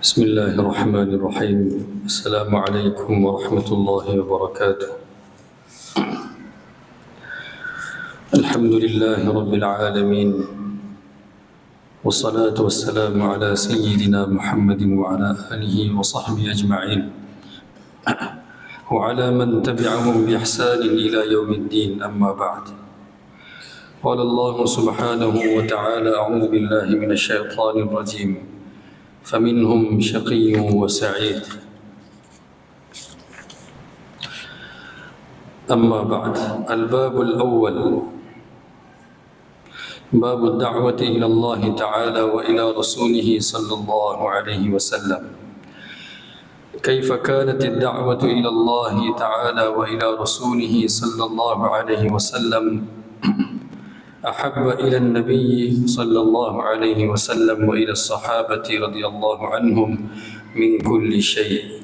بسم الله الرحمن الرحيم. السلام عليكم ورحمة الله وبركاته. الحمد لله رب العالمين، والصلاة والسلام على سيدنا محمد وعلى آله وصحبه أجمعين وعلى من تبعهم بإحسان إلى يوم الدين. أما بعد، قال الله سبحانه وتعالى: أعوذ بالله من الشيطان الرجيم، فمنهم شقي وسعيد. أما بعد، الباب الأول باب الدعوة إلى الله تعالى وإلى رسوله صلى الله عليه وسلم. كيف كانت الدعوة إلى الله تعالى وإلى رسوله صلى الله عليه وسلم أحب إلى النبي صلى الله عليه وسلم وإلى الصحابة رضي الله عنهم من كل شيء،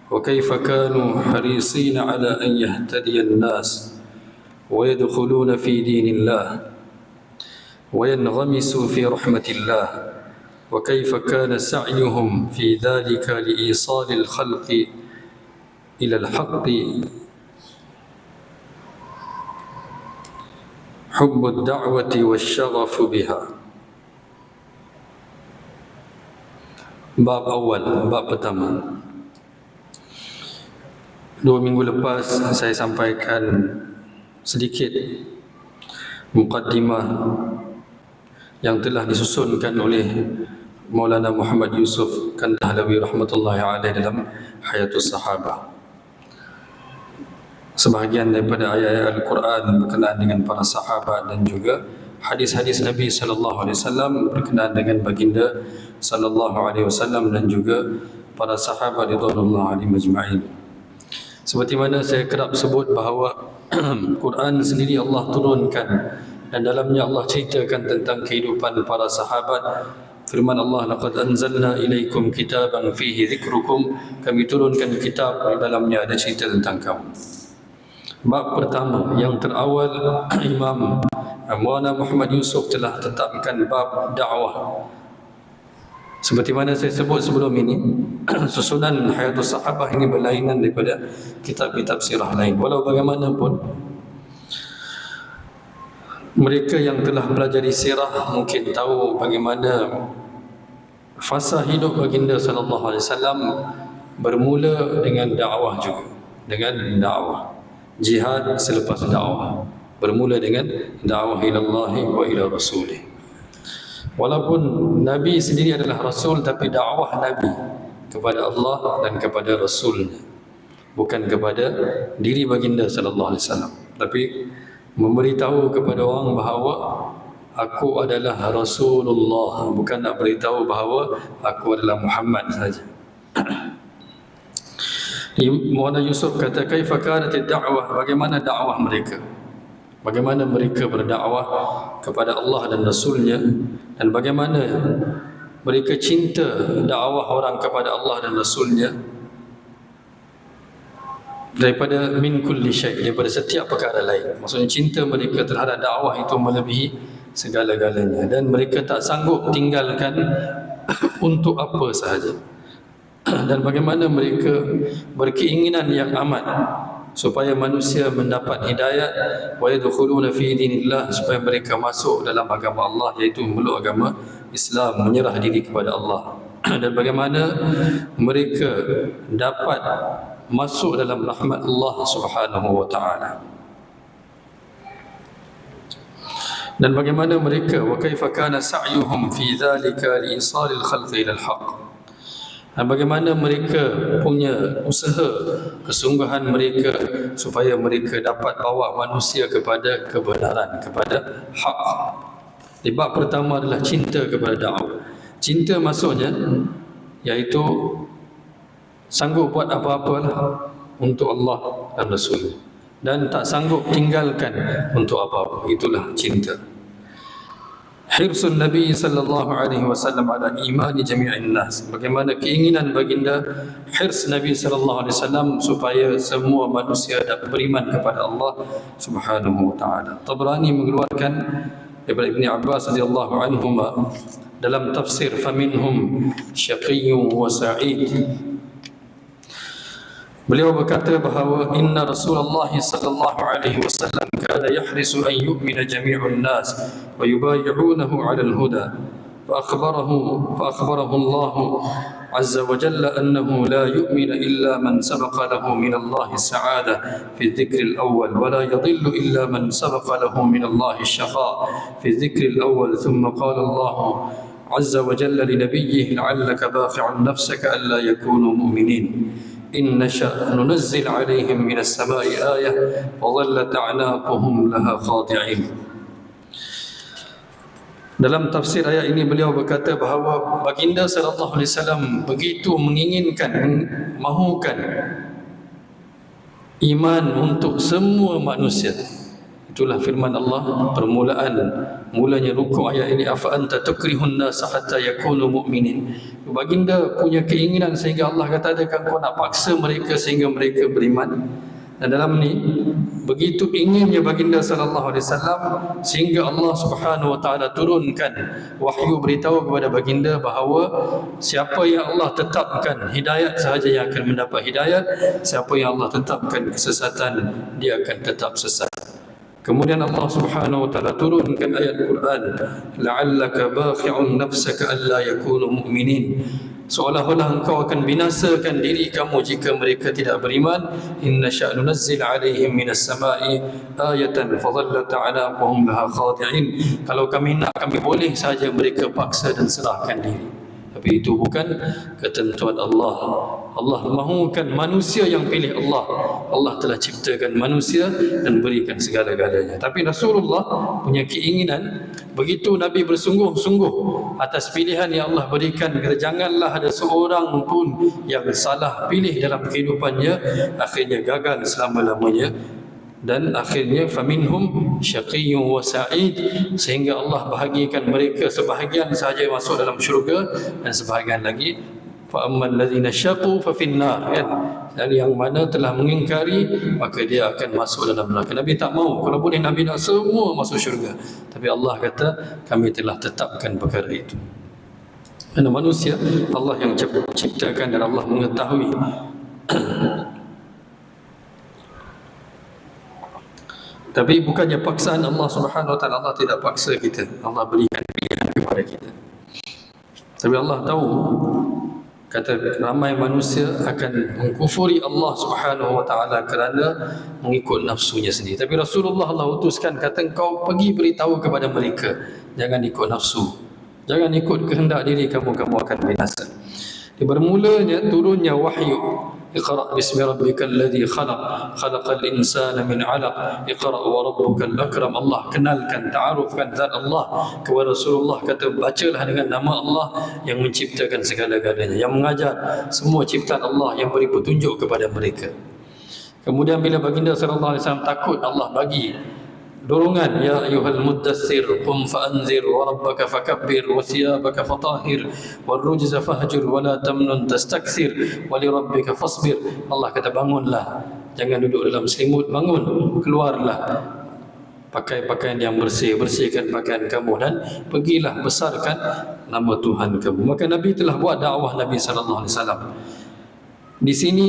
وكيف كانوا حريصين على أن يهتدي الناس ويدخلون في دين الله وينغمسوا في رحمة الله، وكيف كان سعيهم في ذلك لإيصال الخلق إلى الحق، حب الدعوة والشغف بها. Bab awal, bab pertama. 2 minggu lepas saya sampaikan sedikit mukaddimah yang telah disusunkan oleh Maulana Muhammad Yusuf Kandahlawi rahmatullahi alaih dalam Hayatus Sahabah. Sebahagian daripada ayat-ayat Al-Quran berkenaan dengan para sahabat dan juga hadis-hadis Nabi sallallahu alaihi wasallam berkenaan dengan baginda sallallahu alaihi wasallam dan juga para sahabat radhiyallahu anhum ajma'in. Seperti mana saya kerap sebut bahawa Quran sendiri Allah turunkan dan dalamnya Allah ceritakan tentang kehidupan para sahabat. Firman Allah, laqad anzalna ilaikum kitaban fihi dzikrukum, kami turunkan kitab dalamnya ada cerita tentang kamu. Bab pertama yang terawal, Imam Maulana Muhammad Yusuf telah tetapkan bab dakwah. Seperti mana saya sebut sebelum ini, susunan Hayatus Sahabah ini berlainan daripada kitab-kitab sirah lain. Walau bagaimanapun, mereka yang telah pelajari sirah mungkin tahu bagaimana fasa hidup baginda sallallahu alaihi wasallam bermula dengan dakwah juga, dengan dakwah. Jihad selepas dakwah bermula dengan dakwah ilallahi wa ila rasulih. Walaupun Nabi sendiri adalah Rasul, tapi dakwah Nabi kepada Allah dan kepada Rasulnya, bukan kepada diri baginda sallallahu alaihi wasallam, tapi memberitahu kepada orang bahawa aku adalah Rasulullah, bukan nak beritahu bahawa aku adalah Muhammad saja. Maulana Yusuf kata, kaifa kanat ad-da'wah, bagaimana dakwah mereka, bagaimana mereka berdakwah kepada Allah dan Rasulnya, dan bagaimana mereka cinta dakwah orang kepada Allah dan Rasulnya daripada min kulli syai', daripada setiap perkara lain. Maksudnya cinta mereka terhadap dakwah itu melebihi segala-galanya, dan mereka tak sanggup tinggalkan untuk apa sahaja. Dan bagaimana mereka berkeinginan yang amat supaya manusia mendapat hidayat, wa yadkhuluna fi dinillah, supaya mereka masuk dalam agama Allah, iaitu memeluk agama Islam, menyerah diri kepada Allah. Dan bagaimana mereka dapat masuk dalam rahmat Allah Subhanahu wa taala. Dan bagaimana mereka, wa kaifa kana sa'yuhum fi dhalika li isalil khalqi ila al-haq, dan bagaimana mereka punya usaha, kesungguhan mereka supaya mereka dapat bawa manusia kepada kebenaran, kepada hak. Di bab pertama adalah cinta kepada dakwah. Cinta maksudnya iaitu sanggup buat apa-apalah untuk Allah dan Rasul, dan tak sanggup tinggalkan untuk apa-apa. Itulah cinta. Hirsun Nabi sallallahu alaihi wasallam ala imani jami'in nas, bagaimana keinginan baginda, hirs Nabi sallallahu alaihi wasallam supaya semua manusia dapat beriman kepada Allah Subhanahu wa taala. Tabrani mengeluarkan daripada Ibn Abbas radhiyallahu anhuma dalam tafsir faminhum syaqiyyun wa sa'id, beliau berkata bahawa inna Rasulullah sallallahu alaihi wasallam kana yahrisu an yu'mina jami'un nas wa yubayyi'unahu 'ala al-huda فأخبره الله عز وجل أنه لا يؤمن إلا من سبق له من الله السعادة في الذكر الأول ولا يضل إلا من سبق له من الله الشقاء في الذكر الأول ثم قال الله عز وجل لنبيه لعلك باخع نفسك ألا يكونوا مؤمنين إن نشأ ننزل عليهم من السماء آية وظلت أعناقهم لها خاضعين. Dalam tafsir ayat ini beliau berkata bahawa baginda sallallahu alaihi wasallam begitu menginginkan, mahukan iman untuk semua manusia. Itulah firman Allah mulanya rukuk ayat ini, afa anta tukrihun nas hatta yakunu mu'minin. Baginda punya keinginan sehingga Allah kata, adakah kau nak paksa mereka sehingga mereka beriman? Dan dalam ni begitu inginnya baginda sallallahu alaihi wasallam sehingga Allah Subhanahu wa taala turunkan wahyu beritahu kepada baginda bahawa siapa yang Allah tetapkan hidayat sahaja yang akan mendapat hidayat, siapa yang Allah tetapkan kesesatan dia akan tetap sesat. Kemudian Allah Subhanahu wa taala turunkan ayat Quran, la'allaka bakhi'un nafsaka alla yakunu mu'minin, seolah-olah engkau akan binasakan diri kamu jika mereka tidak beriman. Inna sya'nu nazzil 'alaihim minas sama'i ayatan fadhallat 'anaquhum laha khadi'in. Kalau kami nak, kami boleh saja mereka paksa dan serahkan diri, tapi itu bukan ketentuan Allah. Allah mahukan manusia yang pilih Allah. Allah telah ciptakan manusia dan berikan segala-galanya. Tapi Rasulullah punya keinginan, begitu Nabi bersungguh-sungguh atas pilihan yang Allah berikan, janganlah ada seorang pun yang salah pilih dalam kehidupannya, akhirnya gagal selama-lamanya. Dan akhirnya faminhum syaqiyyun wa sa'id, sehingga Allah bahagikan mereka, sebahagian sahaja masuk dalam syurga dan sebahagian lagi fa ammal ladzina syaqu fa finnar, kan? Dan yang mana telah mengingkari maka dia akan masuk dalam neraka. Nabi tak mau, kalau boleh Nabi nak semua masuk syurga, tapi Allah kata kami telah tetapkan perkara itu. Kerana manusia Allah yang ciptakan dan Allah mengetahui. Tapi bukannya paksaan Allah Subhanahu wa taala, Allah tidak paksa kita, Allah berikan pilihan kepada kita. Tapi Allah tahu, kata ramai manusia akan mengkufuri Allah Subhanahu wa taala kerana mengikut nafsunya sendiri. Tapi Rasulullah Allah utuskan, kata engkau pergi beritahu kepada mereka, jangan ikut nafsu, jangan ikut kehendak diri kamu, kamu akan binasa. Bermulanya turunnya wahyu, Iqra' bismi rabbikal ladzi khalaq, khalaqal insana min 'alaq, Iqra' wa rabbukal akram. Allah kenalkan, ta'arufkan zat Allah kepada Rasulullah, kata bacalah dengan nama Allah yang menciptakan segala-galanya, yang mengajar semua ciptaan Allah, yang beri petunjuk kepada mereka. Kemudian bila baginda sallallahu alaihi wasallam takut, Allah bagi dorongan, ya ayyuhal muddaththir qum fa'anzir wa rabbaka fakabbir wa thiyabaka fatahhir war rujza fahjur wa la tamnun tastakthir wa li rabbika fasbir. Allah kata bangunlah, jangan duduk dalam selimut, bangun, keluarlah, pakai pakaian yang bersih, bersihkan pakaian kamu dan pergilah besarkan nama Tuhan kamu. Maka Nabi telah buat dakwah Nabi sallallahu alaihi wasallam. Di sini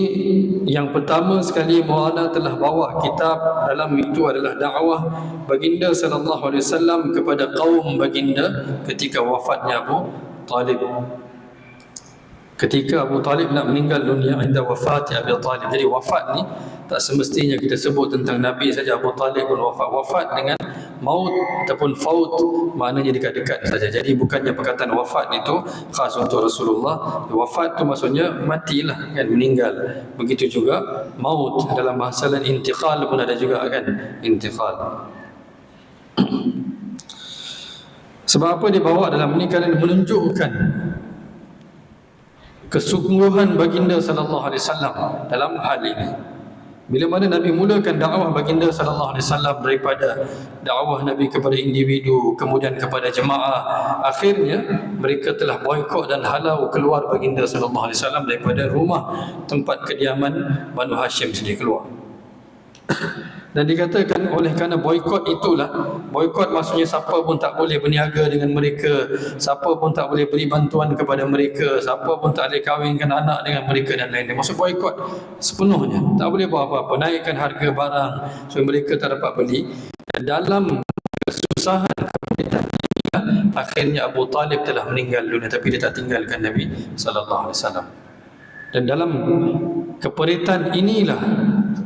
yang pertama sekali Maulana telah bawa kitab, dalam itu adalah dakwah baginda sallallahu alaihi wasallam kepada kaum baginda ketika wafatnya Abu Talib. Ketika Abu Talib nak meninggal dunia, inda wafat Abu Talib. Jadi wafat ni tak semestinya kita sebut tentang Nabi saja. Abu Talib pun wafat. Wafat dengan maut ataupun faut maknanya dekat-dekat saja. Jadi bukannya perkataan wafat itu khas untuk Rasulullah. Wafat itu maksudnya matilah, kan, meninggal. Begitu juga maut, dalam bahasa lain intiqal pun ada juga, kan, intiqal. Sebab apa dibawa dalam ini? Kerana menunjukkan kesungguhan baginda sallallahu alaihi wasallam dalam hal ini. Bila mana Nabi mulakan dakwah baginda sallallahu alaihi wasallam daripada dakwah Nabi kepada individu, kemudian kepada jemaah, akhirnya mereka telah boikot dan halau keluar baginda sallallahu alaihi wasallam daripada rumah tempat kediaman Banu Hashim sendiri, keluar. Dan dikatakan oleh kerana boikot itulah, boikot maksudnya siapa pun tak boleh berniaga dengan mereka, siapa pun tak boleh beri bantuan kepada mereka, siapa pun tak boleh kahwinkan anak dengan mereka dan lain-lain. Maksud boikot sepenuhnya, tak boleh buat apa-apa, naikkan harga barang supaya mereka tak dapat beli. Dan dalam kesusahan akhirnya Abu Talib telah meninggal dunia, tapi dia tak tinggalkan Nabi sallallahu alaihi wasallam. Dan dalam keperitan inilah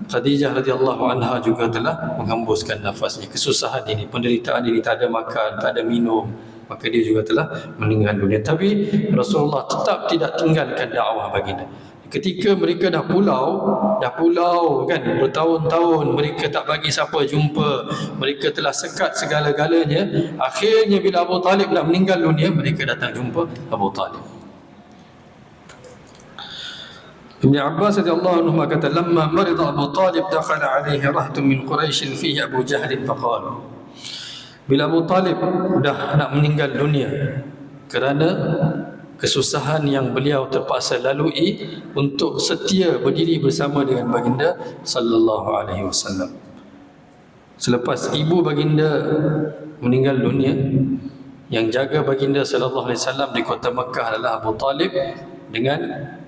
Khadijah radhiyallahu anha juga telah menghembuskan nafasnya. Kesusahan ini, penderitaan ini, tak ada makan, tak ada minum, maka dia juga telah meninggal dunia. Tapi Rasulullah tetap tidak tinggalkan dakwah baginda. Ketika mereka dah pulau kan, bertahun-tahun mereka tak bagi siapa jumpa, mereka telah sekat segala-galanya. Akhirnya bila Abu Talib nak meninggal dunia, mereka datang jumpa Abu Talib. Ibn Abbas radhiyallahu anhu kata, "Lamma marida Abu Talib dakhala alaihi rahtun min Quraisy fihi Abu Jahl faqala." Bila Abu Talib dah nak meninggal dunia kerana kesusahan yang beliau terpaksa lalui untuk setia berdiri bersama dengan baginda sallallahu alaihi wasallam. Selepas ibu baginda meninggal dunia, yang jaga baginda sallallahu alaihi wasallam di kota Mekah adalah Abu Talib dengan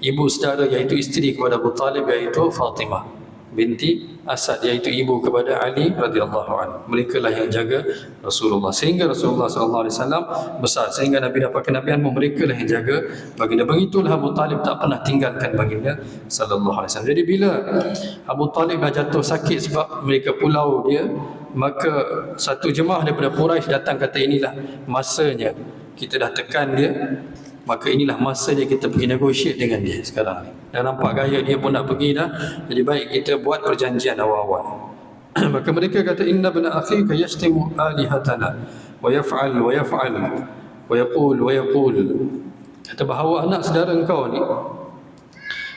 ibu saudara iaitu isteri kepada Abu Talib iaitu Fatimah binti Asad, iaitu ibu kepada Ali radhiyallahu anhu. Mereka lah yang jaga Rasulullah sehingga Rasulullah sallallahu alaihi wasallam besar, sehingga Nabi dapat kenabian, mereka lah yang jaga baginda. Begitulah Abu Talib tak pernah tinggalkan baginda sallallahu alaihi wasallam. Jadi bila Abu Talib dah jatuh sakit sebab mereka pulau dia, maka satu jemaah daripada Quraisy datang kata, inilah masanya kita dah tekan dia, maka inilah masanya kita pergi negotiate dengan dia sekarang ni. Dan nampak gaya dia pun nak pergi dah, jadi baik kita buat perjanjian awal-awal. Maka mereka kata, inna bna akhika yashtimu alihatana wa yaf'al wa yaf'al wa yaqul wa yaqul. Kata bahawa anak saudara engkau ni,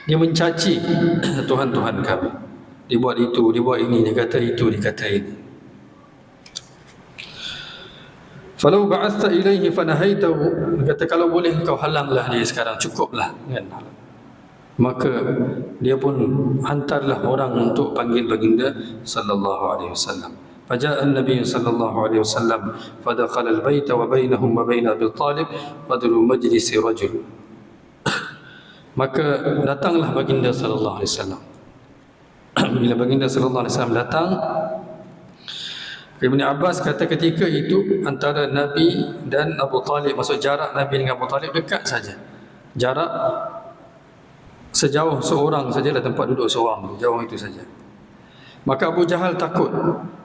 dia mencaci Tuhan-Tuhan kami. Dia buat itu, dia buat ini, dia kata itu, dia kata ini. Falau ba'atha ilaihi fanahaitahu, kata kalau boleh engkau halanglah dia sekarang, cukuplah kan. Maka dia pun hantarlah orang untuk panggil baginda sallallahu alaihi wasallam. Faja'a an-nabiy sallallahu alaihi wasallam fadakhala al-baita wa bainahum wa bain Abi Talib fadlu majlisi rajul. Maka datanglah baginda sallallahu alaihi wasallam. Bila baginda sallallahu alaihi wasallam datang, Ibn Abbas kata ketika itu antara Nabi dan Abu Talib, maksud jarak Nabi dengan Abu Talib dekat saja. Jarak sejauh seorang sajalah tempat duduk seorang, jauh itu saja. Maka Abu Jahal takut.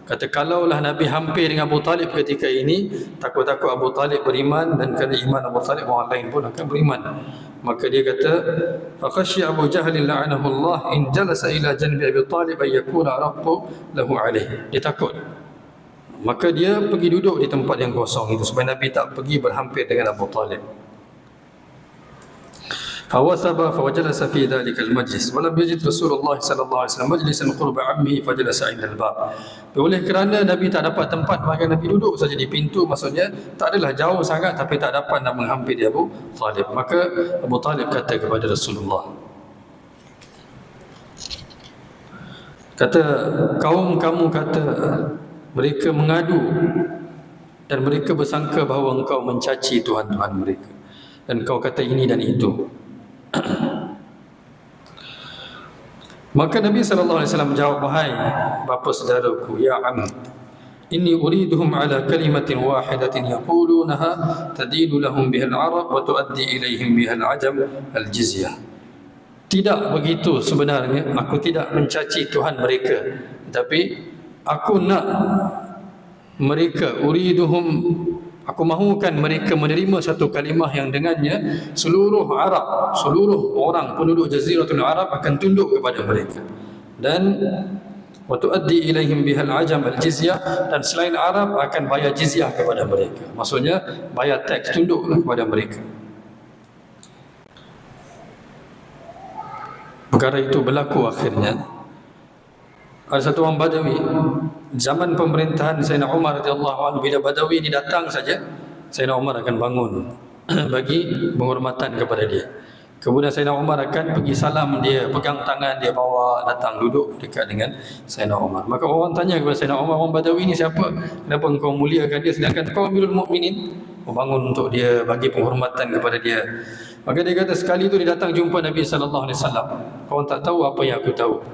Kata kalaulah Nabi hampir dengan Abu Talib ketika ini, takut-takut Abu Talib beriman, dan kerana iman Abu Talib orang lain pun akan beriman. Maka dia kata, faqasya Abu Jahal la'anahu Allah in jalasa ila janbi Abi Talib ay yakuna raqu lahu alaih. Dia takut. Maka dia pergi duduk di tempat yang kosong itu supaya Nabi tak pergi berhampir dengan Abu Talib. Fawasaba fawajalasa fi dhalikal majlis wa lam yajid Rasulullah sallallahu alaihi wasallam majlisan qurba ammihi fajalasa 'inda al-bab. Oleh kerana Nabi tak dapat tempat, maka Nabi duduk saja di pintu, maksudnya tak adalah jauh sangat tapi tak dapat nak menghampiri Abu Talib. Maka Abu Talib kata kepada Rasulullah, kata kaum kamu kata mereka mengadu dan mereka bersangka bahawa engkau mencaci Tuhan-Tuhan mereka, dan kau kata ini dan itu. Maka Nabi SAW menjawab, wahai bapa saudaraku, ya am, inni uriduhum ala kalimatin wahidatin yaqulunaha tadilu lahum bihal Arab wa tuaddi ilaihim bihal Ajam al-jizyah. Tidak begitu sebenarnya, aku tidak mencaci Tuhan mereka, tapi aku nak mereka, uriduhum, aku mahukan mereka menerima satu kalimah yang dengannya seluruh Arab, seluruh orang penduduk Jaziratul Arab akan tunduk kepada mereka, dan wa tuaddi ilaihim bihal Ajam al-jizyah, dan selain Arab akan bayar jizyah kepada mereka, maksudnya bayar tax, tunduklah kepada mereka. Perkara itu berlaku akhirnya. Ada satu orang Badawi zaman pemerintahan Sayyidina Umar radhiyallahu anhu, bila Badawi ini datang saja, Sayyidina Umar akan bangun bagi penghormatan kepada dia. Kemudian Sayyidina Umar akan pergi salam dia, pegang tangan dia, bawa datang duduk dekat dengan Sayyidina Umar. Maka orang tanya kepada Sayyidina Umar, orang Badawi ni siapa? Kenapa engkau muliakan dia sedangkan kau Amirul Mukminin? Membangun untuk dia, bagi penghormatan kepada dia. Maka dia kata sekali tu dia datang jumpa Nabi sallallahu alaihi wasallam. Kau tak tahu apa yang aku tahu.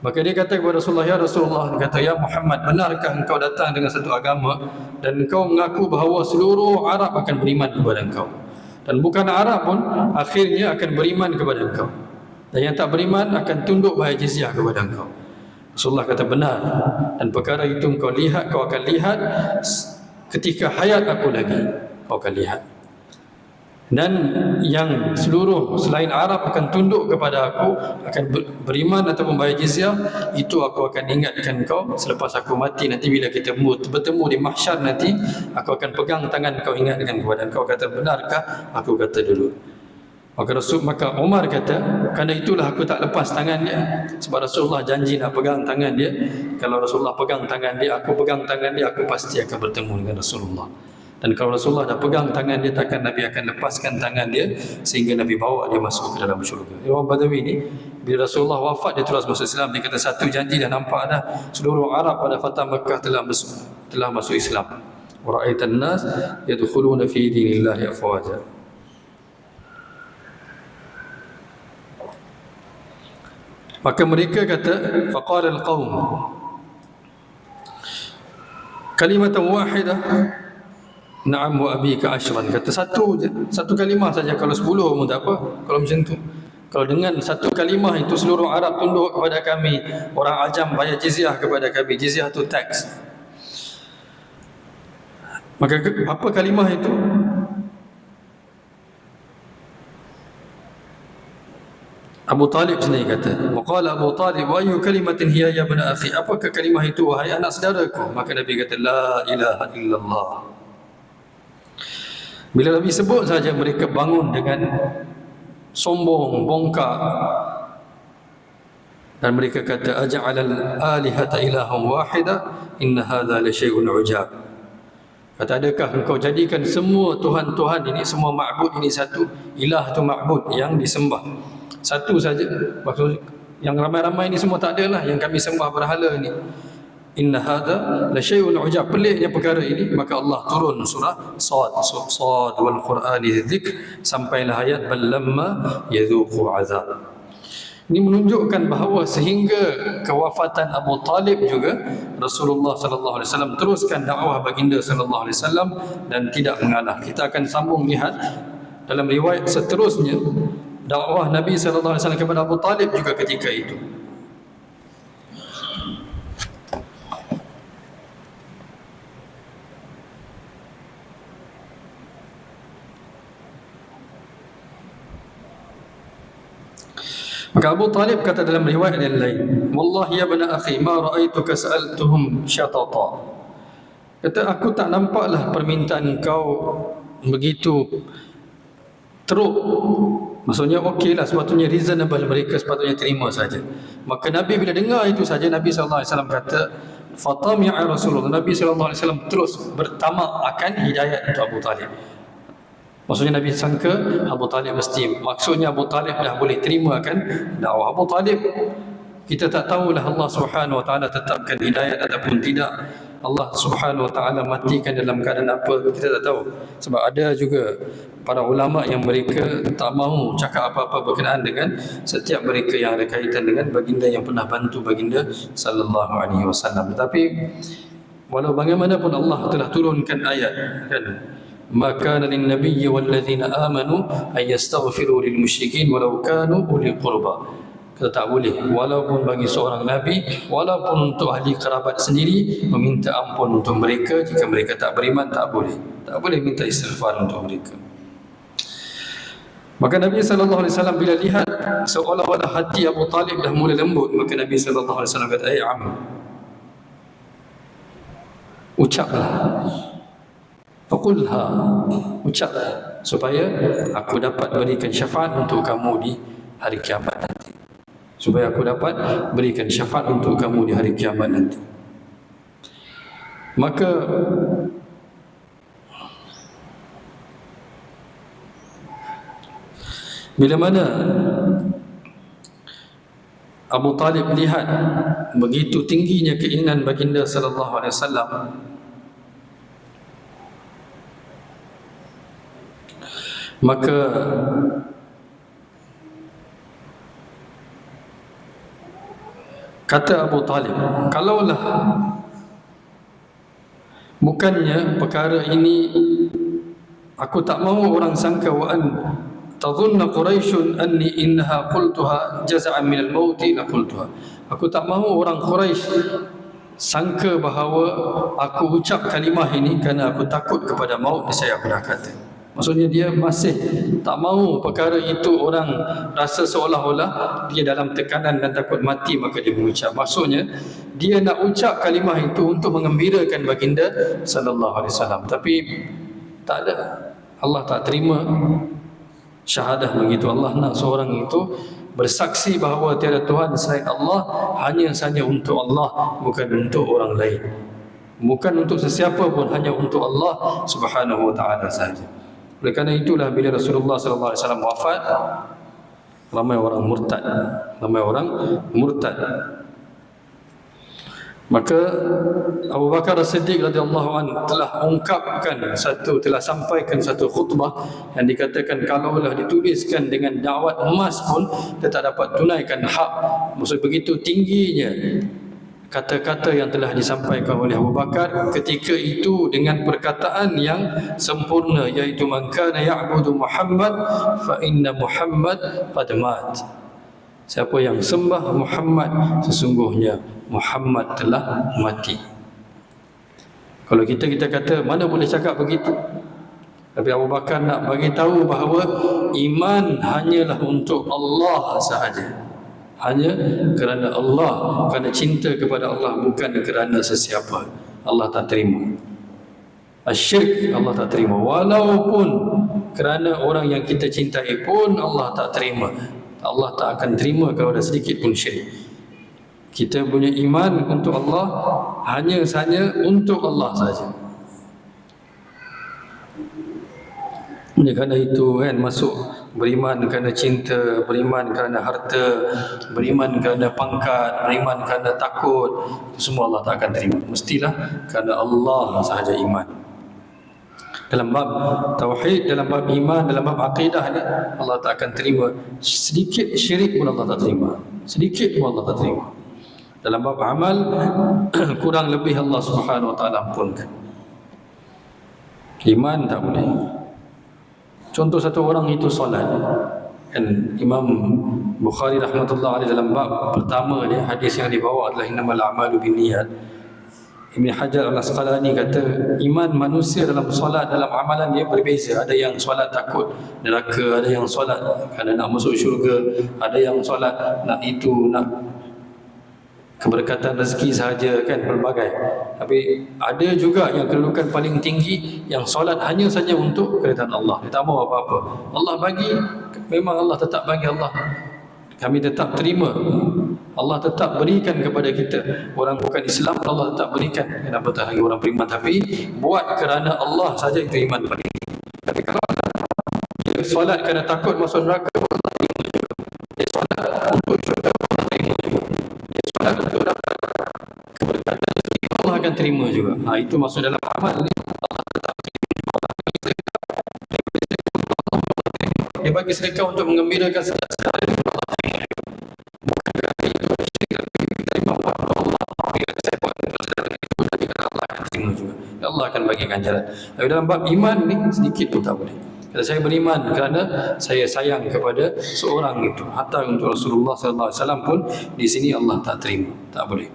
Maka dia kata kepada Rasulullah, ya Rasulullah, dia kata, ya Muhammad, benarkah engkau datang dengan satu agama dan engkau mengaku bahawa seluruh Arab akan beriman kepada engkau? Dan bukan Arab pun akhirnya akan beriman kepada engkau. Dan yang tak beriman akan tunduk bayar jizyah kepada engkau. Rasulullah kata benar. Dan perkara itu engkau lihat, kau akan lihat ketika hayat aku lagi. Kau akan lihat. Dan yang seluruh selain Arab akan tunduk kepada aku, akan beriman atau membayar jizyah, itu aku akan ingatkan kau selepas aku mati. Nanti bila kita bertemu di mahsyar nanti, aku akan pegang tangan kau, ingatkan kepada kau. Kata benarkah? Aku kata dulu. Maka Umar kata, kerana itulah aku tak lepas tangan dia, sebab Rasulullah janji nak pegang tangan dia. Kalau Rasulullah pegang tangan dia, aku pegang tangan dia, aku pasti akan bertemu dengan Rasulullah. Dan kalau Rasulullah dah pegang tangan dia, takkan Nabi akan lepaskan tangan dia sehingga Nabi bawa dia masuk ke dalam syurga. Orang Badawi ni, bila Rasulullah wafat, dia terus masuk Islam. Dia kata satu janji dah nampak dah, seluruh Arab pada Fatah Mekah telah masuk Islam. Wa ra'aitan nas yadkhuluna fi dinillahi afwaja. Maka mereka kata, faqala al-qaum kalimatan wahidah na'am wa abika ashran. Kata satu kalimah saja, kalau 10 pun tak apa. Kalau macam tu, kalau dengan satu kalimah itu seluruh Arab tunduk kepada kami, orang Ajam bayar jizyah kepada kami. Jizyah tu tax. Maka apa kalimah itu? Abu Talib sendiri kata, waqala Abu Talib, wa ayyu kalimatin hiya ya ibn akhi? Apakah kalimah itu wahai anak saudaraku? Maka Nabi kata, la ilaha illallah. Bila Nabi sebut saja, mereka bangun dengan sombong, bongkak. Dan mereka kata, aja'alal alihata ilahum wahida, inna hadha la syai'un ujab. Kata, adakah engkau jadikan semua Tuhan-Tuhan ini, semua ma'bud ini satu? Ilah tu ma'bud yang disembah satu saja. Maksud yang ramai-ramai ini semua tak adalah, yang kami sembah berhala ini. Inna hadha la syai'un ujab. Peliknya perkara ini. Maka Allah turun surah Sad wal Qur'ani dzikr, sampailah ayat bal lamma yadhuqu azab. Ini menunjukkan bahawa sehingga kewafatan Abu Talib juga Rasulullah sallallahu alaihi wasallam teruskan dakwah baginda sallallahu alaihi wasallam dan tidak mengalah. Kita akan sambung lihat dalam riwayat seterusnya dakwah Nabi sallallahu alaihi wasallam kepada Abu Talib juga ketika itu. Maka Abu Talib kata dalam riwayat yang lain, wallahi ya bana akhi ma ra'aituka sa'altuhum syatata. Kata, aku tak nampaklah permintaan kau begitu teruk. Maksudnya okeylah, sepatutnya reasonable, mereka sepatutnya terima saja. Maka Nabi bila dengar itu saja, Nabi sallallahu alaihi wasallam kata, fatami'a Rasulullah. Nabi sallallahu alaihi wasallam terus bertamak akan hidayat untuk Abu Talib. Maksudnya Nabi sangka Abu Talib mesti, maksudnya Abu Talib dah boleh terima kan dakwah. Abu Talib, kita tak tahulah Allah Subhanahu wa taala tetapkan hidayat ataupun tidak. Allah Subhanahu wa taala matikan dalam keadaan apa, kita tak tahu. Sebab ada juga para ulama yang mereka tak mahu cakap apa-apa berkenaan dengan setiap mereka yang ada kaitan dengan baginda yang pernah bantu baginda sallallahu alaihi wasallam. Tetapi walau bagaimanapun Allah telah turunkan ayat kan, ma kana lin nabiyyi wal ladzina amanu ay yastaghfiru lil musyrikin walau kanu uli qurba. Kata tak boleh, walaupun bagi seorang nabi, walaupun untuk ahli kerabat sendiri, meminta ampun untuk mereka jika mereka tak beriman, tak boleh. Tak boleh minta istighfar untuk mereka. Maka Nabi sallallahu alaihi wasallam bila lihat seolah-olah hati Abu Talib dah mula lembut, maka Nabi sallallahu alaihi wasallam kata, "Ai am, ucaplah. Faqulha, ucaplah supaya aku dapat berikan syafaat untuk kamu di hari kiamat nanti. Supaya aku dapat berikan syafaat untuk kamu di hari kiamat nanti." Maka Bila mana Abu Talib lihat begitu tingginya keinginan baginda sallallahu alaihi wasallam, maka kata Abu Talib, kalaulah bukannya perkara ini, aku tak mahu orang sangka wa an tadhunna Quraisyun anni innaha qultuha jaza'an minal mauti la qultuha. Aku tak mahu orang Quraisy sangka bahawa aku ucap kalimah ini kerana aku takut kepada maut. Saya aku dah kata. Maksudnya dia masih tak mahu perkara itu orang rasa seolah-olah dia dalam tekanan dan takut mati maka dia mengucap. Maksudnya dia nak ucap kalimah itu untuk mengembirakan baginda sallallahu alaihi wasallam, tapi tak ada. Allah tak terima syahadah begitu. Allah nak seorang itu bersaksi bahawa tiada Tuhan selain Allah, hanya saja untuk Allah, bukan untuk orang lain, bukan untuk sesiapa pun, hanya untuk Allah Subhanahu wa taala saja. Oleh kerana itulah bila Rasulullah sallallahu alaihi wasallam wafat, ramai orang murtad. Maka Abu Bakar As-Siddiq radhiyallahu anhu telah sampaikan satu khutbah yang dikatakan kalaulah dituliskan dengan dakwat emas pun dia tak dapat tunaikan hak. Maksud begitu tingginya kata-kata yang telah disampaikan oleh Abu Bakar ketika itu dengan perkataan yang sempurna, iaitu man kana ya'budu Muhammad fa inna Muhammad qad mat. Siapa yang sembah Muhammad, sesungguhnya Muhammad telah mati. Kalau kita kata mana boleh cakap begitu. Tapi Abu Bakar nak bagi tahu bahawa iman hanyalah untuk Allah sahaja. Hanya kerana Allah, kerana cinta kepada Allah, bukan kerana sesiapa. Allah tak terima. Asyirk Allah tak terima. Walaupun kerana orang yang kita cintai pun Allah tak terima. Allah tak akan terima kalau ada sedikit pun syirik. Kita punya iman untuk Allah hanya saja untuk Allah saja. Kerana itu kan masuk beriman kerana cinta, beriman kerana harta, beriman kerana pangkat, beriman kerana takut, itu semua Allah tak akan terima. Mestilah kerana Allah sahaja iman. Dalam bab tauhid, dalam bab iman, dalam bab akidah ni Allah tak akan terima. Sedikit syirik pun Allah tak terima. Sedikit pun Allah tak terima. Dalam bab amal kurang lebih Allah Subhanahu wa taala ampunkan. Iman tak boleh. Contoh satu orang itu solat. Dan Imam Bukhari rahmatullah alaihi dalam bab pertama dia, hadis yang dibawa adalah innamal a'malu binniyat. Ibn Hajar Al-Asqalani kata iman manusia dalam solat, dalam amalan dia berbeza. Ada yang solat takut neraka, ada yang solat kerana nak masuk syurga, ada yang solat nak itu, nak keberkatan rezeki sahaja, kan, pelbagai. Tapi ada juga yang kedudukan paling tinggi yang solat hanya saja untuk keridhaan Allah. Dia tak mahu apa-apa. Allah bagi, memang Allah tetap bagi. Allah, kami tetap terima. Allah tetap berikan kepada kita. Orang bukan Islam Allah tetap berikan. Kenapa tak lagi orang beriman? Tapi buat kerana Allah saja, itu iman paling. Tapi kalau dia solat kerana takut masuk neraka, Allah terima juga. Dia solat untuk syurga, Allah terima juga. Dia solat untuk dapat keberkatan rezeki, Allah akan terima juga. Itu maksud dalam amal ni, Allah tetap terima. Dia bagi sedekah untuk mengembirakan saudara, Allah terima. Bukan kerana itu syirik, tapi kita imam Allah. Bila saya buat untuk saudara itu, nanti Allah akan terima juga. Allah akan bagi ganjaran. Tapi dalam bab iman ni sedikit pun tak boleh. Kalau saya beriman kerana saya sayang kepada seorang itu, hatta untuk Rasulullah sallallahu alaihi wasallam pun di sini Allah tak terima, tak boleh.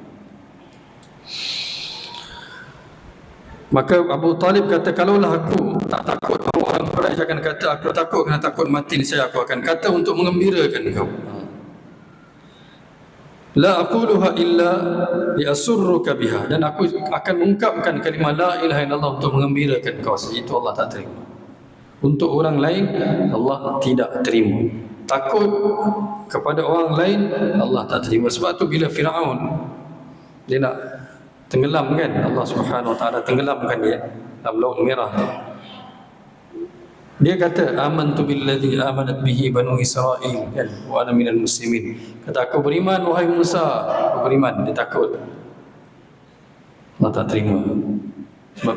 Maka Abu Talib kata, kalaulah aku tak takut bahawa orang Quraisy akan kata aku takut kerana takut mati, saya aku akan kata untuk mengembirakan kau. La aquluha illa liasurruka biha, dan aku akan mengungkapkan kalimah la ilaha illallah untuk mengembirakan kau saja. Itu Allah tak terima. Untuk orang lain Allah tidak terima. Takut kepada orang lain Allah tak terima. Sebab tu bila Firaun dia nak tenggelam, kan, Allah Subhanahu wa taala tenggelamkan dia dalam Laut Merah. Dia kata amantu billadzi amanat bihi banu Israil kan wa ana minal muslimin. Kata aku beriman wahai Musa, aku beriman. Dia takut. Allah tak terima. Sebab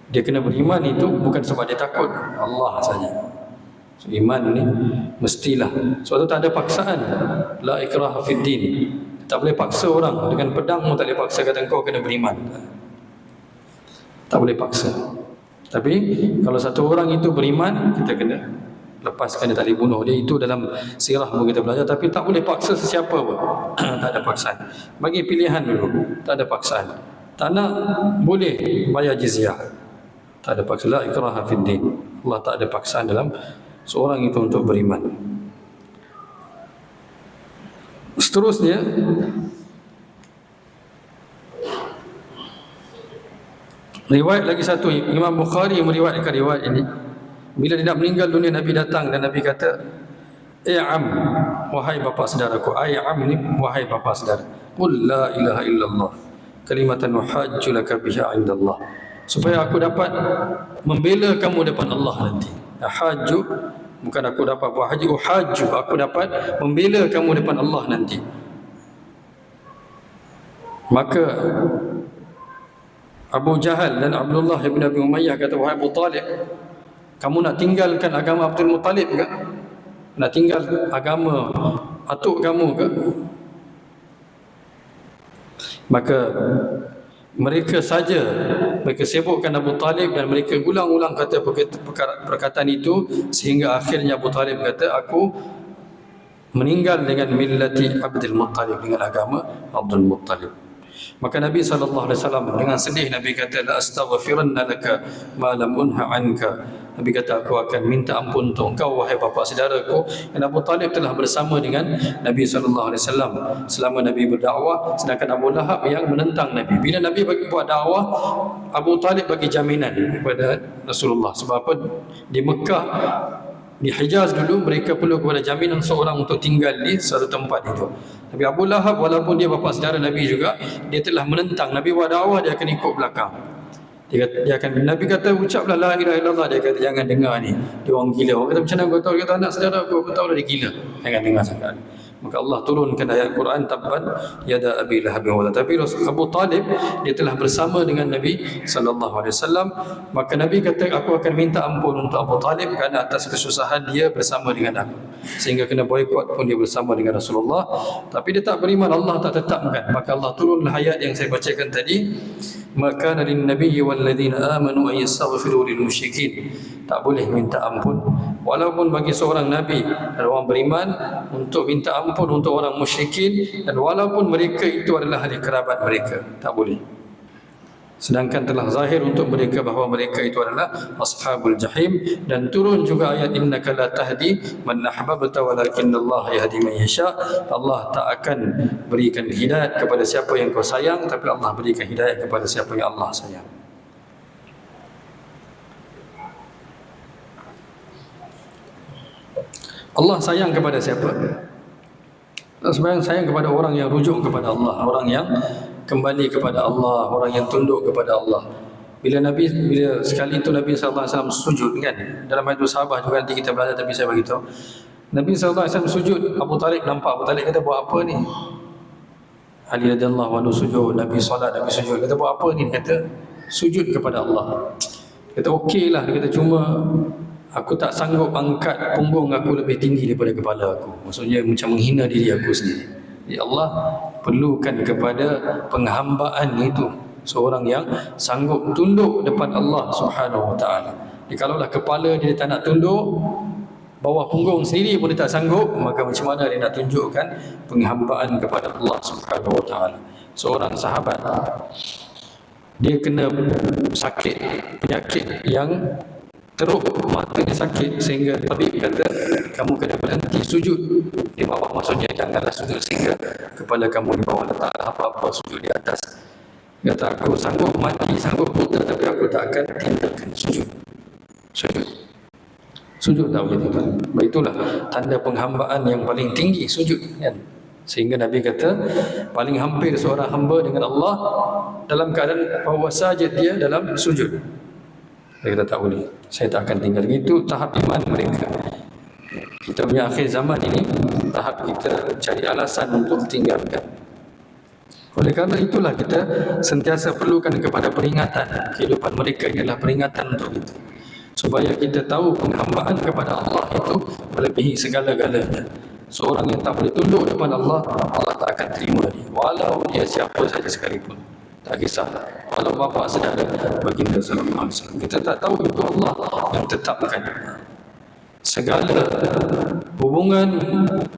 dia kena beriman itu bukan sebab dia takut, Allah saja. So, iman ni mestilah. Sebab tu tak ada paksaan. La ikraha fid din. Tak boleh paksa orang dengan pedang pun tak boleh paksa kata kau kena beriman. Tak boleh paksa. Tapi kalau satu orang itu beriman, kita kena lepaskan, dia tak boleh bunuh dia. Itu dalam sirah pun kita belajar. Tapi tak boleh paksa sesiapa pun. Tak ada paksaan. Bagi pilihan dulu, tak ada paksaan. Tak nak, boleh bayar jizyah. Tak ada paksaan. La ikraha fid din. Allah tak ada paksaan dalam seorang itu untuk beriman. Seterusnya, riwayat lagi satu, Imam Bukhari meriwayatkan riwayat ini. Bila dia nak meninggal dunia, Nabi datang dan Nabi kata, "I'am, wahai bapa saudaraku." I'am ni wahai bapa saudara. Qul la ilaha illallah kalimatan uhajju laka biha indallah. Supaya aku dapat membela kamu depan Allah nanti. Hajju bukan aku dapat buat haji, uhajju aku dapat membela kamu depan Allah nanti. Maka Abu Jahal dan Abdullah bin Abi Umayyah kata, wahai Abu Talib, kamu nak tinggalkan agama Abdul Muttalib ke? Nak tinggal agama atuk kamu ke? Maka mereka saja, mereka sibukkan Abu Talib dan mereka ulang-ulang kata perkataan itu sehingga akhirnya Abu Talib kata, aku meninggal dengan millati Abdul Muttalib, dengan agama Abdul Muttalib. Maka Nabi SAW dengan sedih Nabi kata, la astaghfiranna laka ma lam unha anka. Nabi kata, aku akan minta ampun untuk engkau wahai bapa saudaraku. Dan Abu Talib telah bersama dengan Nabi SAW selama Nabi berdakwah, sedangkan Abu Lahab yang menentang Nabi. Bila Nabi bagi buat dakwah, Abu Talib bagi jaminan kepada Rasulullah. Sebab apa? Di Mekah, di Hijaz dulu mereka perlu kepada jaminan seorang untuk tinggal di suatu tempat itu. Tapi Abu Lahab walaupun dia bapa saudara Nabi juga, dia telah menentang Nabi buat dakwah, dia akan ikut belakang. Dia akan, Nabi kata ucaplah la ilaha illallah, dia kata jangan dengar ni, dia orang gila. Orang kata macam mana kau tahu? Dia kata anak saudara aku tahu dia gila, jangan dengar sangat. Maka Allah turunkan ayat Quran, tabban yada abi lahab wa la. Tapi Abu Talib dia telah bersama dengan Nabi SAW. Maka Nabi kata, aku akan minta ampun untuk Abu Talib kerana atas kesusahan dia bersama dengan aku, sehingga kena boikot pun dia bersama dengan Rasulullah. Tapi dia tak beriman, Allah tak tetapkan. Maka Allah turunlah ayat yang saya bacakan tadi, maka lin nabiyyi wal ladzina amanu ay yastaghfiru lil musyrikin. Tak boleh minta ampun walaupun bagi seorang nabi dan orang beriman untuk minta ampun untuk orang musyrikin, dan walaupun mereka itu adalah ahli kerabat mereka, tak boleh. Sedangkan telah zahir untuk mereka bahawa mereka itu adalah ashabul jahim. Dan turun juga ayat innaka la tahdi man ahbabta walakinallaha yahdi man yasha. Allah tak akan berikan hidayat kepada siapa yang kau sayang, tapi Allah berikan hidayat kepada siapa yang Allah sayang. Allah sayang kepada siapa? Sebenarnya sayang kepada orang yang rujuk kepada Allah, orang yang kembali kepada Allah, orang yang tunduk kepada Allah. Bila sekali itu Nabi SAW sujud kan, dalam hadis sahabat juga nanti kita belajar, tapi saya beritahu Nabi SAW sujud. Abu Talib nampak, Abu Talib kata buat apa ni? Ali radhiyallahu anhu sujud, Nabi solat, Nabi sujud. Kata buat apa ni? Kata sujud kepada Allah. Kata okey lah. Dia kata cuma aku tak sanggup angkat punggung aku lebih tinggi daripada kepala aku. Maksudnya macam menghina diri aku sendiri. Ya Allah perlukan kepada penghambaan itu seorang yang sanggup tunduk depan Allah Subhanahu Wa Taala. Kalaulah kepala dia tak nak tunduk, bawah punggung sendiri pun dia tak sanggup, maka macam mana dia nak tunjukkan penghambaan kepada Allah Subhanahu Wa Taala? Seorang sahabat dia kena sakit, penyakit yang teruk, matanya sakit sehingga tabib kata kamu kena berhenti sujud di bawah. Maksudnya janganlah sujud sehingga kepala kamu di bawah, letaklah apa-apa sujud di atas. Kata aku sanggup mati, sanggup buta, tapi aku tak akan tinggalkan sujud. Sujud tak boleh tinggal. Itulah tanda penghambaan yang paling tinggi, sujud kan? Sehingga Nabi kata paling hampir seorang hamba dengan Allah dalam keadaan bahawa saja dia dalam sujud. Dia kata tak boleh, saya tak akan tinggal. Itu tahap iman mereka. Kita punya akhir zaman ini tahap kita cari alasan untuk tinggalkan. Oleh kerana itulah kita sentiasa perlukan kepada peringatan. Kehidupan mereka ialah peringatan untuk kita, supaya kita tahu penghambaan kepada Allah itu melebihi segala-galanya. Seorang yang tak boleh tunduk depan Allah, Allah tak akan terima dia, walau dia siapa saja sekalipun. Tak kisahlah, walau bapa saudara baginda sallallahu alaihi wasallam. Kita tak tahu itu Allah yang tetapkan segala hubungan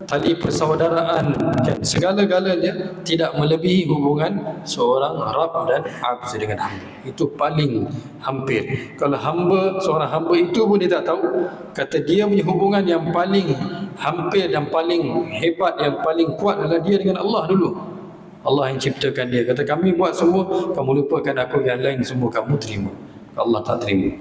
tali persaudaraan, kan, segala-galanya tidak melebihi hubungan seorang Rabb dan Abd dengan hamba. Itu paling hampir. Kalau hamba, seorang hamba itu pun dia tak tahu, kata dia punya hubungan yang paling hampir dan paling hebat, yang paling kuat adalah dia dengan Allah dulu. Allah yang ciptakan dia. Kata kami buat semua, kamu lupakan aku, yang lain semua kamu terima. Allah tak terima.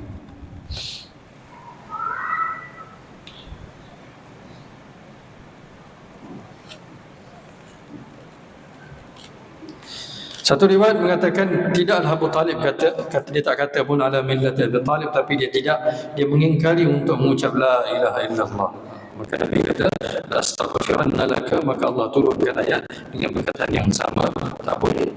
Satu riwayat mengatakan tidaklah Abu Talib kata dia tak kata pun ala millat Abu Talib, tapi dia mengingkari untuk mengucap la ilaha illallah. Maka Nabi kata astaghfiranna laka, maka Allah turunkan ayat dengan perkataan yang sama, tak boleh.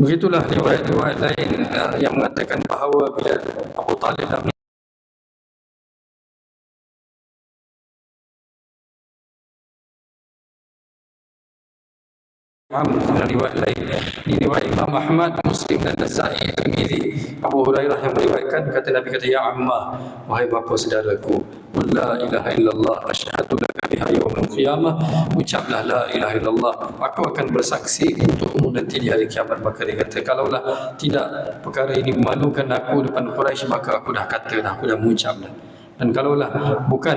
Begitulah riwayat-riwayat lain yang mengatakan bahawa bila Abu Talib dah riwayat lain, di riwayat Imam Ahmad, Muslim dan Nasa'i, Tirmizi, Abu Hurairah yang meriwayatkan, kata Nabi kata, ya ammah, wahai bapa saudaraku, la ilaha illallah asyhadu laka biha yaumil qiyamah, ucaplah la ilaha illallah, aku akan bersaksi untukmu nanti di hari kiamat. Maka dia kata, kalaulah tidak perkara ini memalukan aku depan Quraisy, maka aku dah kata dah, aku dah mengucap dah. Dan kalaulah bukan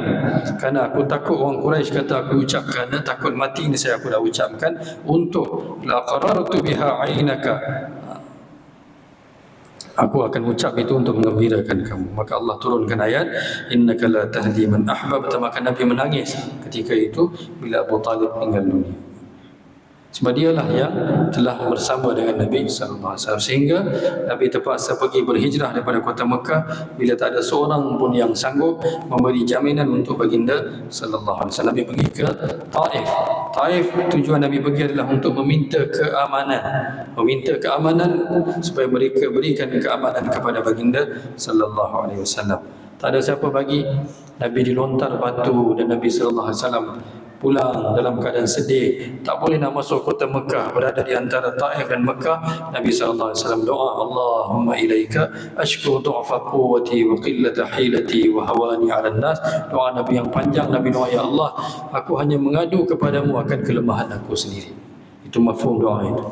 kerana aku takut orang Quraisy kata aku ucapkan, takut mati ni saya aku dah ucapkan, untuk la qarartu biha ainaka, aku akan ucap itu untuk mengembirakan kamu. Maka Allah turunkan ayat innaka la tahdi man ahbabta. Maka Nabi menangis ketika itu bila Abu Talib meninggal dunia, sebab dialah yang telah bersama dengan Nabi sallallahu alaihi wasallam, sehingga Nabi terpaksa pergi berhijrah daripada kota Mekah bila tak ada seorang pun yang sanggup memberi jaminan untuk baginda sallallahu alaihi wasallam. Nabi pergi ke Taif. Taif, tujuan Nabi pergi adalah untuk meminta keamanan supaya mereka berikan keamanan kepada baginda sallallahu alaihi wasallam. Tak ada siapa bagi. Nabi dilontar batu dan Nabi sallallahu alaihi wasallam pulang dalam keadaan sedih, tak boleh nak masuk kota Mekah, berada di antara Taif dan Mekah. Nabi SAW doa, Allahumma ilaika ashku du'fa quwwati wa qillata hilati wa hawani 'ala nas. Doa Nabi yang panjang. Nabi doa, ya Allah, aku hanya mengadu kepadamu akan kelemahan aku sendiri. Itu mafhum doa itu.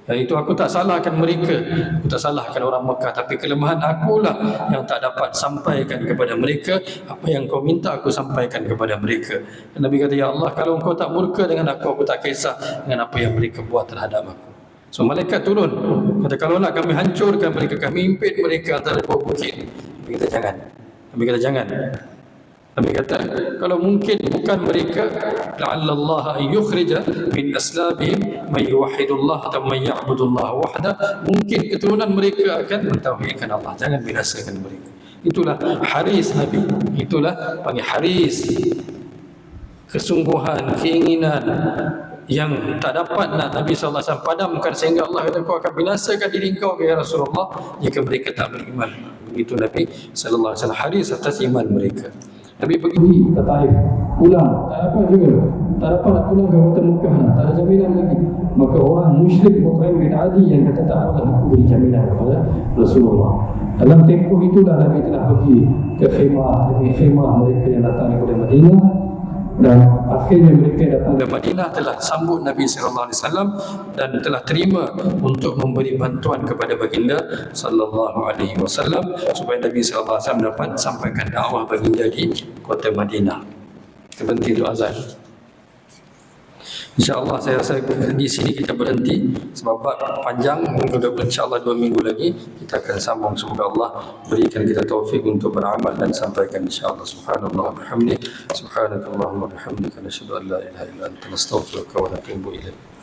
Dan itu aku tak salahkan mereka, aku tak salahkan orang Mekah, tapi kelemahan akulah yang tak dapat sampaikan kepada mereka apa yang kau minta aku sampaikan kepada mereka. Dan Nabi kata, ya Allah, kalau engkau tak murka dengan aku tak kisah dengan apa yang mereka buat terhadap aku. So malaikat turun, kata kalau nak kami hancurkan mereka, kami impit mereka antara dua bukit. Nabi kata jangan. Nabi kata, kalau mungkin bukan mereka, la'allallah an yukhrija min aslabihim man yuwahhidullah atau man ya'budullah wahda, mungkin keturunan mereka akan mentauhidkan Allah. Jangan binasakan mereka. Itulah haris Nabi, itulah panggil haris, kesungguhan, keinginan yang tak dapat nak Nabi SAW padamkan, sehingga Allah kata kau akan binasakan diri kau ya Rasulullah jika mereka tak beriman. Begitu Nabi SAW haris atas iman mereka. Nabi pergi ke Taif, pulang, tak dapat juga, tak dapat nak pulang ke kota Mekah, tak ada jaminan lagi. Maka orang musyrik Muhammad bin Adi yang kata tak apalah, aku beri jaminan kepada Rasulullah. Dalam tempoh itulah Nabi telah pergi ke khemah demi khemah mereka yang datang daripada Madinah, dan akhirnya mereka datang ke Madinah telah sambut Nabi sallallahu alaihi wasallam dan telah terima untuk memberi bantuan kepada baginda sallallahu alaihi wasallam supaya Nabi sallallahu alaihi wasallam dapat sampaikan dakwah baginda di kota Madinah. Berhenti itu azan. InsyaAllah saya rasa di sini kita berhenti sebab bab panjang. InsyaAllah 2 minggu lagi kita akan sambung. Semoga Allah berikan kita taufik untuk beramal dan sampaikan insyaAllah. Subhanallah bihamdi, subhanakallahumma bihamdika, nasyhadu an la ilaha illa anta, nastaghfiruka wa natubu ilaik.